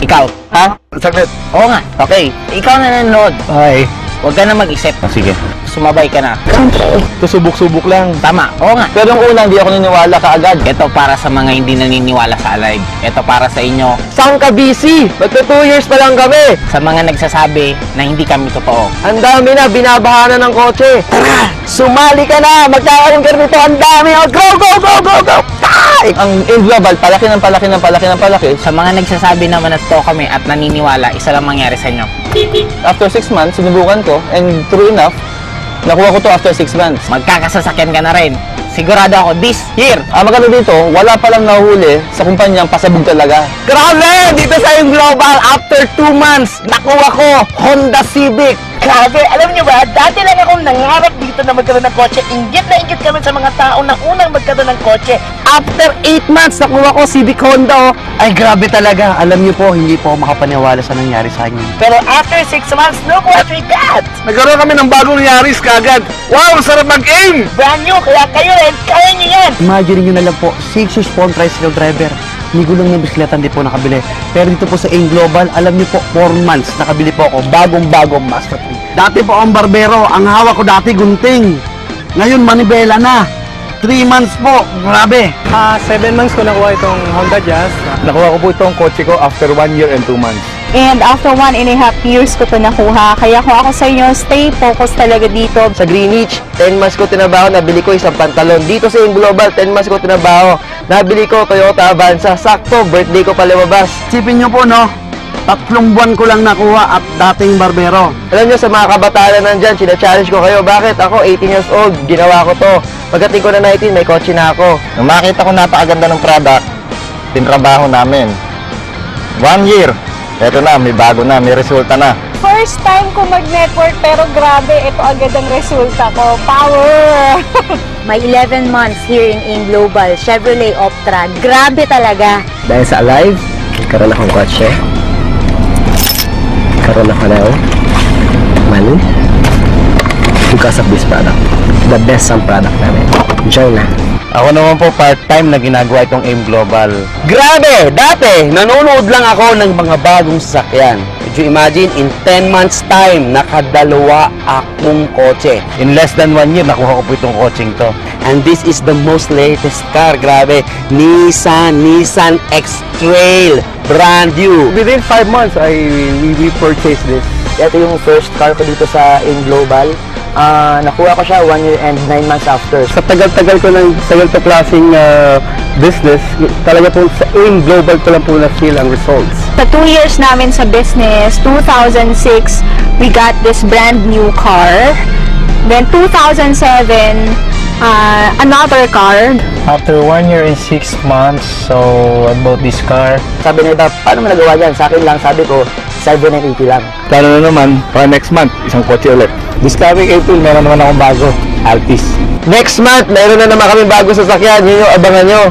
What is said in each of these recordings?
Ikaw, ha? Saglit. Oo nga. Okay. Ikaw na nanonood. Ay. Huwag ka na mag-isip. Sige. Sumabay ka na. Ito subok-subok lang. Tama. Oo nga. Pero yung una, hindi ako niniwala kaagad. Ito para sa mga hindi naniniwala sa Alive. Ito para sa inyo. Saan ka busy? Magto 2 years pa lang kami. Sa mga nagsasabi na hindi kami totoo. Ang dami na, binabahanan ng kotse. Tara, sumali ka na. Magkakaroon ka rito. Ang dami. Oh, go, go, go, go, go. Ang in global, palaki ng palaki ng palaki ng palaki. Sa mga nagsasabi naman na totoo kami at naniniwala, isa lang mangyari sa inyo. After 6 months, sinubukan ko. And true enough, nakuha ko to after 6 months. Magkakasasakyan ka na rin. Sigurado ako, this year. Maganda dito, wala palang nahuli sa kumpanyang pasabog talaga. Grabe! Dito sa yung global, after 2 months, nakuha ko Honda Civic. Grabe, alam niyo ba, dati lang akong nangarap dito na magkaroon ng kotse. Inggit na inggit kami sa mga tao na unang magkaroon ng kotse. After 8 months, nakuha ko Civic Honda. Ay, grabe talaga. Alam niyo po, hindi po ako makapaniwala sa nangyari sa inyo. Pero after 6 months, look what we got! Nagkaroon kami ng bagong Yaris kagad. Wow, sarap mag-aim! Brand new, kaya kayo rin, kaya niyo yan! Imagine nyo na lang po, 6 years po ang tricycle driver. May gulong ng bisikleta hindi po nakabili. Pero dito po sa AIM Global, alam niyo po, 4 months nakabili po ako. Bagong-bagong Master 3. Dati po ang barbero, ang hawak ko dati gunting. Ngayon manibela na. 3 months po, grabe. 7 months ko nakuha itong Honda Jazz. Nakuha ko po itong kotse ko after 1 year and 2 months. And after 1.5 years ko ito nakuha. Kaya kung ako sa inyo, stay focused talaga dito. Sa Greenwich, 10 months ko tinabaho, nabili ko isang pantalon. Dito sa AIM Global, 10 months ko tinabaho, nabili ko Toyota Avanza. Sakto, birthday ko pa lumabas. Sipin nyo po, no? 3 buwan ko lang nakuha at dating barbero. Alam nyo, sa mga kabataan na nandyan, sina-challenge ko kayo. Bakit? Ako, 18 years old, ginawa ko to. Pagdating ko na 19, may kotse na ako. Nung makita ko napakaganda ng product, tinrabaho namin. 1 year, eto na, may bago na, may resulta na. First time ko mag-network pero grabe, ito agad ang resulta ko. Power! My 11 months here in AIM Global, Chevrolet Optra. Grabe talaga. Dahil sa Alive, karoon akong kotse. Karoon ako ng money. Because of this product. The best ang product namin. Enjoy na. Ako naman po part-time na ginagawa itong AIM Global. Grabe! Dati, nanonood lang ako ng mga bagong sasakyan. Could you imagine, in 10 months time, nakadalawa akong kotse. In less than 1 year, nakuha ko po itong coaching to. And this is the most latest car. Grabe. Nissan X-Trail. Brand new. Within 5 months, we purchased this. Ito yung first car ko dito sa AIM Global. Nakuha ko siya 1 year and 9 months after. Sa tagal-tagal ko ng tagal-tagal klaseng business, talaga po sa AIM Global ko lang po na-feel ang results. Sa 2 years namin sa business, 2006, we got this brand new car. Then 2007, another car. After 1 year and 6 months, so I bought this car. Sabi nila, paano mo nagawa yan? Sa akin lang, sabi ko, 780 lang. Plano na naman, para next month, isang kotse ulit. This coming April, meron naman akong bago, Altis. Next month, mayroon na naman kami bagong sasakyan. Yun yung abangan nyo.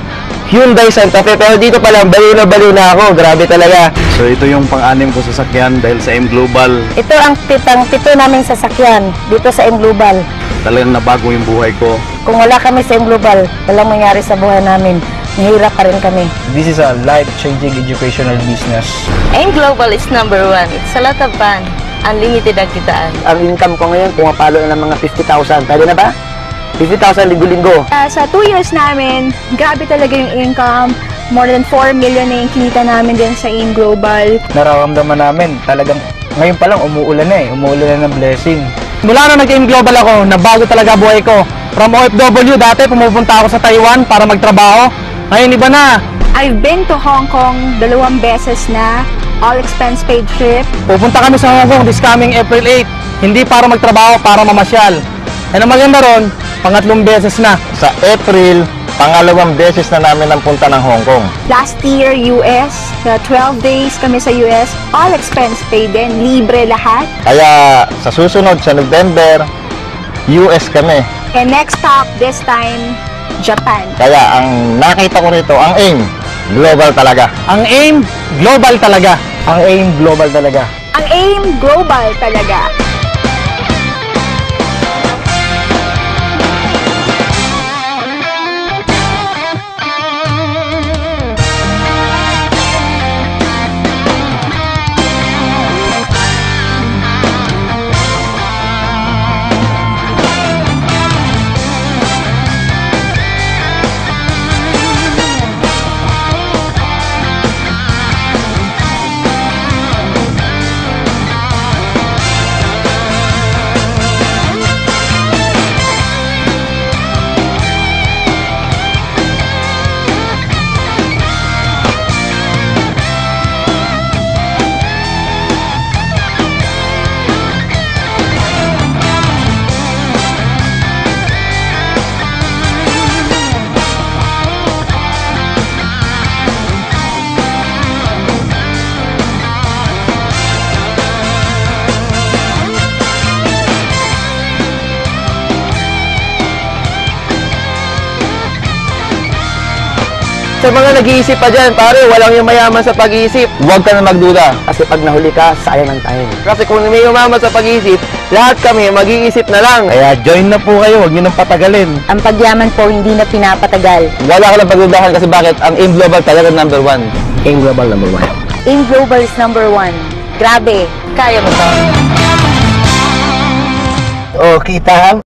Hyundai Santa Fe. Pero dito pa lang, baliw na ako. Grabe talaga. So ito yung pang-anim ko sasakyan dahil sa AIM Global. Ito ang pito naming sasakyan dito sa AIM Global. Talagang nabago yung buhay ko. Kung wala kami sa AIM Global, walang mangyari sa buhay namin. Mahirap pa rin kami. This is a life-changing educational business. AIM Global is #1. It's a lot of fun. Unlimited ang kitaan. Ang income ko ngayon, pumapalo na ng mga 50,000. Pwede na ba? 50,000 linggo-linggo. Sa 2 years namin, grabe talaga yung income. More than 4 million na yung kinita namin din sa AIM Global. Nararamdaman namin, talagang ngayon pa lang umuulan na umuulan na ng blessing. Mula na nag-AIM Global ako, nabago talaga buhay ko. From OFW, dati pumupunta ako sa Taiwan para magtrabaho. Ngayon iba na. I've been to Hong Kong 2 beses na. All expense paid trip. Pupunta kami sa Hong Kong this coming April 8. Hindi para magtrabaho, para mamasyal. And ang maganda ron, 3 beses na. Sa April, 2 beses na namin ang punta ng Hong Kong. Last year, US. 12 days kami sa US. All expense paid din. Libre lahat. Kaya sa susunod, sa November, US kami. And next stop, this time, Japan. Kaya ang nakita ko rito, ang AIM, global talaga. Ang AIM, global talaga. Ang AIM Global talaga. Ang AIM Global talaga. Sa mga nag-iisip pa dyan, pare, walang yung mayaman sa pag-iisip. Huwag ka na magduda. Kasi pag nahuli ka, sayang ang time. Kasi kung may umaman sa pag-iisip, lahat kami mag-iisip na lang. Kaya join na po kayo, huwag nyo nang patagalin. Ang pagyaman po hindi na pinapatagal. Wala ka lang pagdudahan kasi bakit? Ang AIM Global talaga number 1. AIM Global number 1. AIM Global is number 1. Grabe. Kaya mo to. O, kita